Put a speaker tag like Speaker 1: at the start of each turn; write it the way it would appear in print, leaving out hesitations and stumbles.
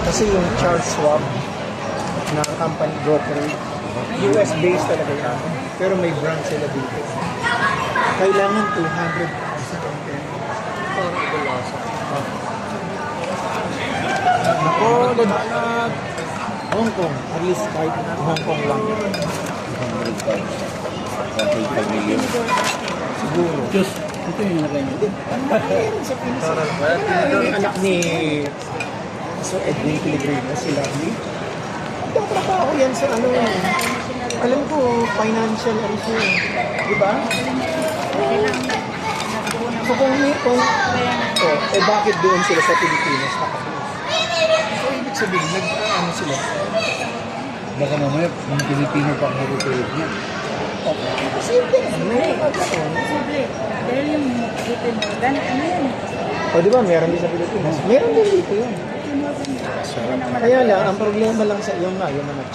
Speaker 1: Kasi yung Charles Schwab na company brokerage, US-based talaga yan. Pero may branch sila dito. Kailangan 200,000 ang pera. Nako, lahat. Hong Kong, at least kahit Hong Kong lang.
Speaker 2: 1.5 million.
Speaker 1: Siguro.
Speaker 3: Diyos, ito yung nalagay niyo.
Speaker 1: Sa Pinas. Yung anak ni Sir Edwin Pellegrino, si Lovely. Nagtatrabaho yan sa ano eh. Alam ko, financial issue. Di ba? So bakit doon sila sa Pilipinas nakapulis? So ibig sabihin, nag-ano sila?
Speaker 2: Baka mamaya, yung Pilipino pa ang hurutulog niya.
Speaker 1: Posible. May magkakaroon.
Speaker 4: Posible. Dahil yung JP Morgan, ano yan?
Speaker 1: O di ba, meron din sa Pilipinas. Meron din dito yun. Kaya lang, ang problema lang sa iyo nga, yun naman,